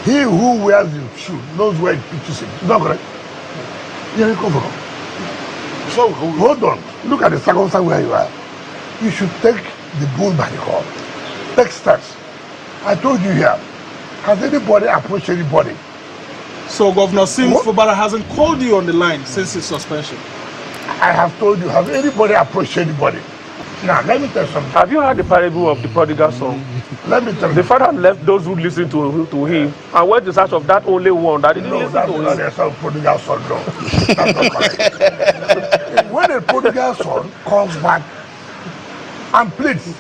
He who wears the shoe knows where it pitches him. Is that correct? Yeah, come from. So hold on. Look at the circumstance where you are. You should take the bull by the horn. Take steps. I told you here. Has anybody approached anybody? So Governor Sim Fubara hasn't called you on the line since his suspension? I have told you, have anybody approached anybody? Now, let me tell you something. Have you heard the parable of the prodigal son? Let me tell you. The father left those who listened to him and went in search of that only one that didn't listen to him. No, that's not the prodigal son, no. That's not correct. When a prodigal son comes back and pleads,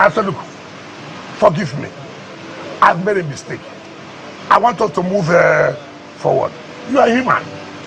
I said, look, forgive me. I've made a mistake. I want us to move forward. You are human.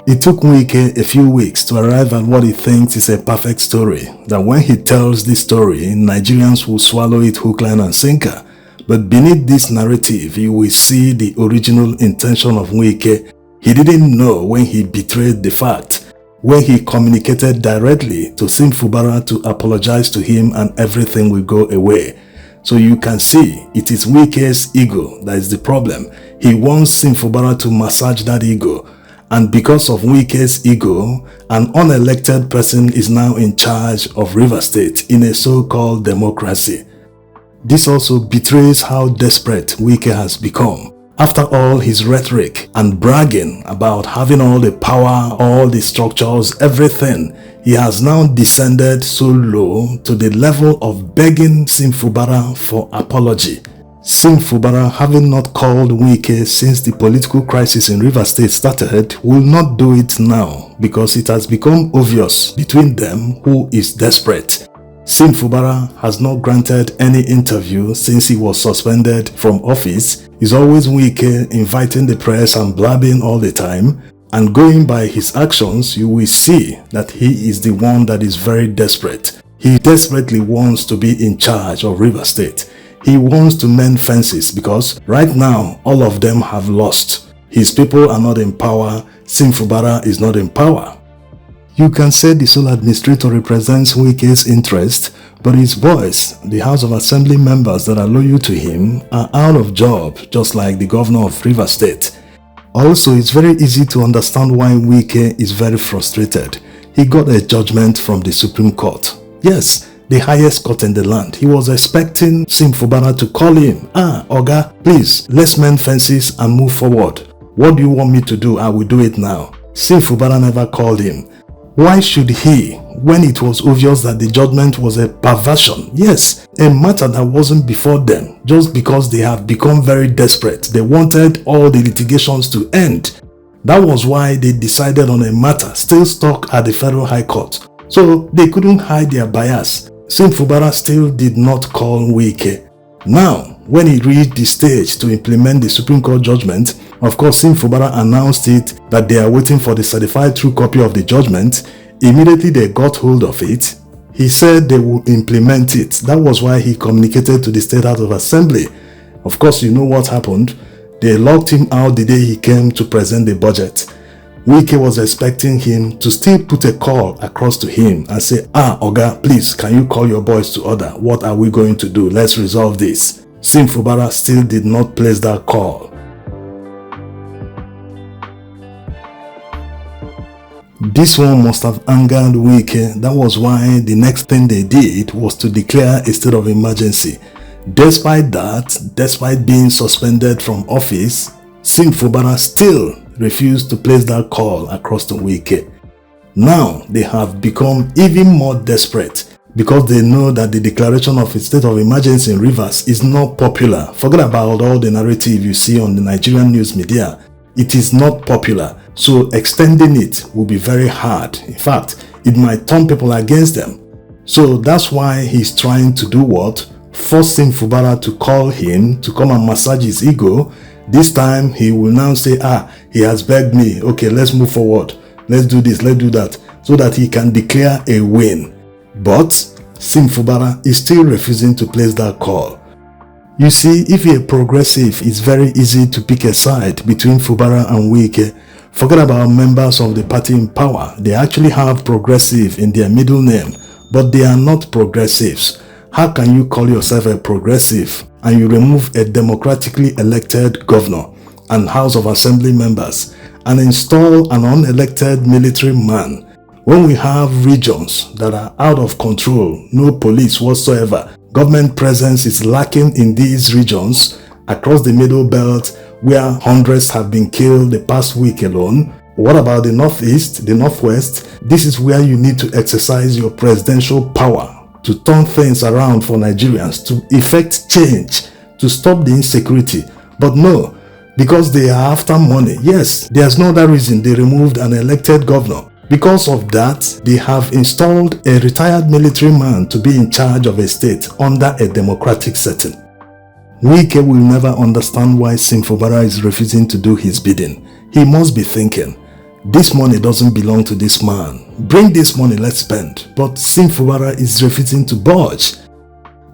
It took Wike a few weeks to arrive at what he thinks is a perfect story, that when he tells this story, Nigerians will swallow it hook, line and sinker. But beneath this narrative, you will see the original intention of Wike. He didn't know when he betrayed the fact, when he communicated directly to Sim Fubara to apologize to him and everything will go away. So you can see it is Wike's ego that is the problem. He wants Sim Fubara to massage that ego. And because of Wike's ego, an unelected person is now in charge of Rivers State in a so-called democracy. This also betrays how desperate Wike has become. After all his rhetoric and bragging about having all the power, all the structures, everything, he has now descended so low to the level of begging Sim Fubara for apology. Sim Fubara, having not called Wike since the political crisis in Rivers State started, will not do it now because it has become obvious between them who is desperate. Sim Fubara has not granted any interview since he was suspended from office. It's always Wike inviting the press and blabbing all the time. And going by his actions, you will see that he is the one that is very desperate. He desperately wants to be in charge of Rivers State. He wants to mend fences because right now all of them have lost. His people are not in power. Sim Fubara is not in power. You can say the sole administrator represents Wike's interest, but his boys, the House of Assembly members that are loyal to him, are out of job, just like the governor of Rivers State. Also, it's very easy to understand why Wike is very frustrated. He got a judgment from the Supreme Court. Yes, the highest court in the land. He was expecting Sim Fubara to call him. Oga, please, let's mend fences and move forward. What do you want me to do? I will do it now. Sim Fubara never called him. Why should he, when it was obvious that the judgment was a perversion? Yes, a matter that wasn't before them, just because they have become very desperate. They wanted all the litigations to end. That was why they decided on a matter still stuck at the Federal High Court. So they couldn't hide their bias. Sim Fubara still did not call Wike. Now, when he reached the stage to implement the Supreme Court judgment, of course Sim Fubara announced it that they are waiting for the certified true copy of the judgment. Immediately they got hold of it. He said they would implement it. That was why he communicated to the State House of Assembly. Of course, you know what happened. They locked him out the day he came to present the budget. Wike was expecting him to still put a call across to him and say, Oga, please, can you call your boys to order? What are we going to do? Let's resolve this. Sim Fubara still did not place that call. This one must have angered Wike. That was why the next thing they did was to declare a state of emergency. Despite that, despite being suspended from office, Sim Fubara still refused to place that call across to Wike. Now they have become even more desperate because they know that the declaration of a state of emergency in Rivers is not popular. Forget about all the narrative you see on the Nigerian news media. It is not popular, so extending it will be very hard. In fact, it might turn people against them. So that's why he's trying to do what? Force Sim Fubara to call him to come and massage his ego. This time he will now say, he has begged me. Okay, let's move forward. Let's do this, let's do that. So that he can declare a win. But Sim Fubara is still refusing to place that call. You see, if you're progressive, it's very easy to pick a side between Fubara and Wike. Forget about members of the party in power. They actually have progressive in their middle name, but they are not progressives. How can you call yourself a progressive and you remove a democratically elected governor and House of Assembly members and install an unelected military man, when we have regions that are out of control, no police whatsoever, government presence is lacking in these regions across the Middle Belt where hundreds have been killed the past week alone. What about the Northeast, the Northwest? This is where you need to exercise your presidential power to turn things around for Nigerians, to effect change, to stop the insecurity. But no, because they are after money. Yes, there's no other reason they removed an elected governor. Because of that, they have installed a retired military man to be in charge of a state under a democratic setting. Wike will never understand why Fubara is refusing to do his bidding. He must be thinking, this money doesn't belong to this man. Bring this money, let's spend. But Fubara is refusing to budge.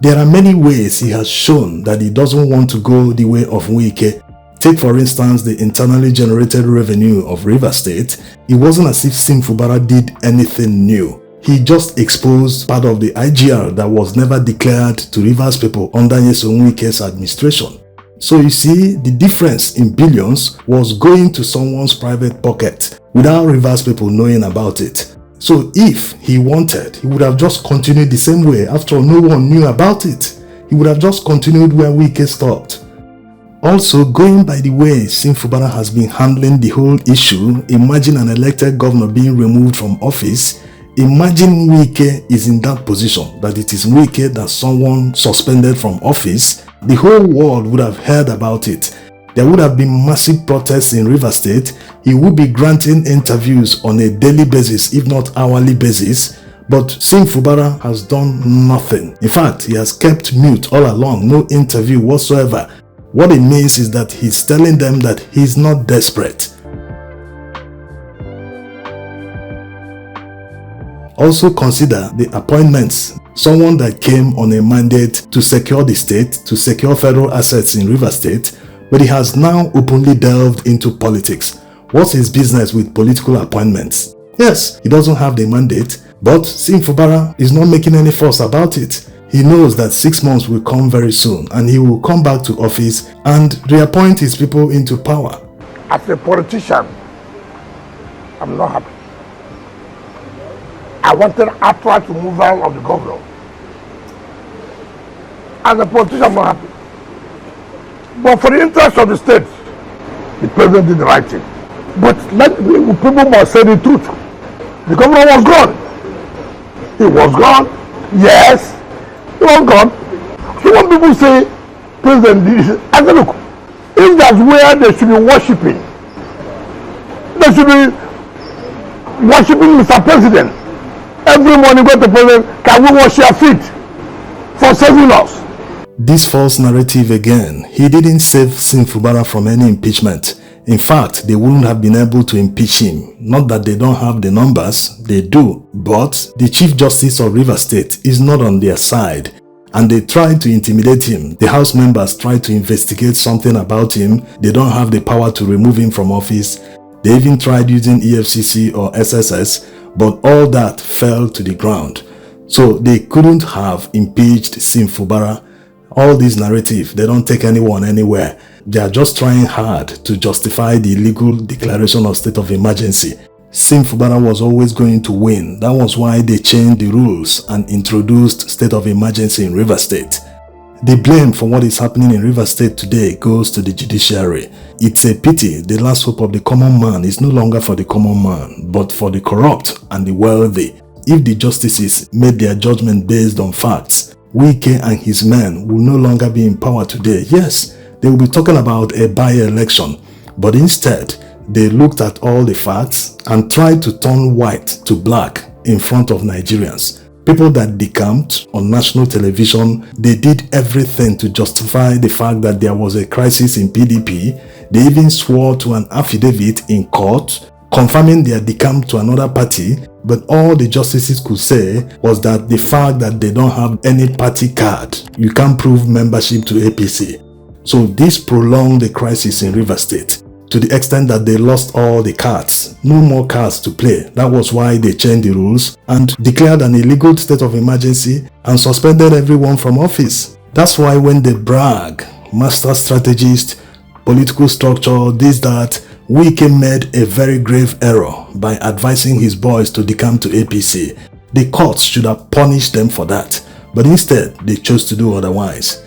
There are many ways he has shown that he doesn't want to go the way of Wike. Take for instance the internally generated revenue of Rivers State. It wasn't as if Fubara did anything new. He just exposed part of the IGR that was never declared to Rivers people under Nyesom Wike's administration. So you see, the difference in billions was going to someone's private pocket without Rivers people knowing about it. So if he wanted, he would have just continued the same way. After all, no one knew about it. He would have just continued where Wike stopped. Also, going by the way Fubara has been handling the whole issue, imagine an elected governor being removed from office. Imagine Wike is in that position, that it is Wike that someone suspended from office. The whole world would have heard about it. There would have been massive protests in Rivers State. He would be granting interviews on a daily basis, if not hourly basis. But Fubara has done nothing. In fact, he has kept mute all along, no interview whatsoever. What it means is that he's telling them that he's not desperate. Also consider the appointments. Someone that came on a mandate to secure the state, to secure federal assets in Rivers State, but he has now openly delved into politics. What's his business with political appointments? Yes, he doesn't have the mandate, but Fubara is not making any fuss about it. He knows that 6 months will come very soon and he will come back to office and reappoint his people into power. As a politician, I'm not happy. I wanted outright removal of the governor. As a politician, I'm not happy. But for the interest of the state, the president did the right thing. But people must say the truth. The governor was gone. He was gone. Yes. He was gone. So when people say, President, I say, look, if that's where they should be worshipping, they should be worshipping Mr. President. Every morning go to the President, can we wash your feet for saving us? This false narrative again. He didn't save Fubara from any impeachment. In fact, they wouldn't have been able to impeach him. Not that they don't have the numbers, they do. But the Chief Justice of Rivers State is not on their side. And they tried to intimidate him. The House members tried to investigate something about him. They don't have the power to remove him from office. They even tried using EFCC or SSS, but all that fell to the ground. So they couldn't have impeached Fubara. All these narratives, they don't take anyone anywhere. They are just trying hard to justify the illegal declaration of state of emergency. Fubara was always going to win. That was why they changed the rules and introduced state of emergency in Rivers State. The blame for what is happening in Rivers State today goes to the judiciary. It's a pity the last hope of the common man is no longer for the common man, but for the corrupt and the wealthy. If the justices made their judgment based on facts, Wike and his men will no longer be in power today. Yes, they will be talking about a by-election, but instead, they looked at all the facts and tried to turn white to black in front of Nigerians. People that decamped on national television, they did everything to justify the fact that there was a crisis in PDP. They even swore to an affidavit in court confirming their decamp to another party, but all the justices could say was that the fact that they don't have any party card, you can't prove membership to APC. So this prolonged the crisis in Rivers State to the extent that they lost all the cards. No more cards to play. That was why they changed the rules and declared an illegal state of emergency and suspended everyone from office. That's why when they brag, master strategist, political structure, this, that, Wike made a very grave error by advising his boys to decamp to APC. The courts should have punished them for that, but instead they chose to do otherwise.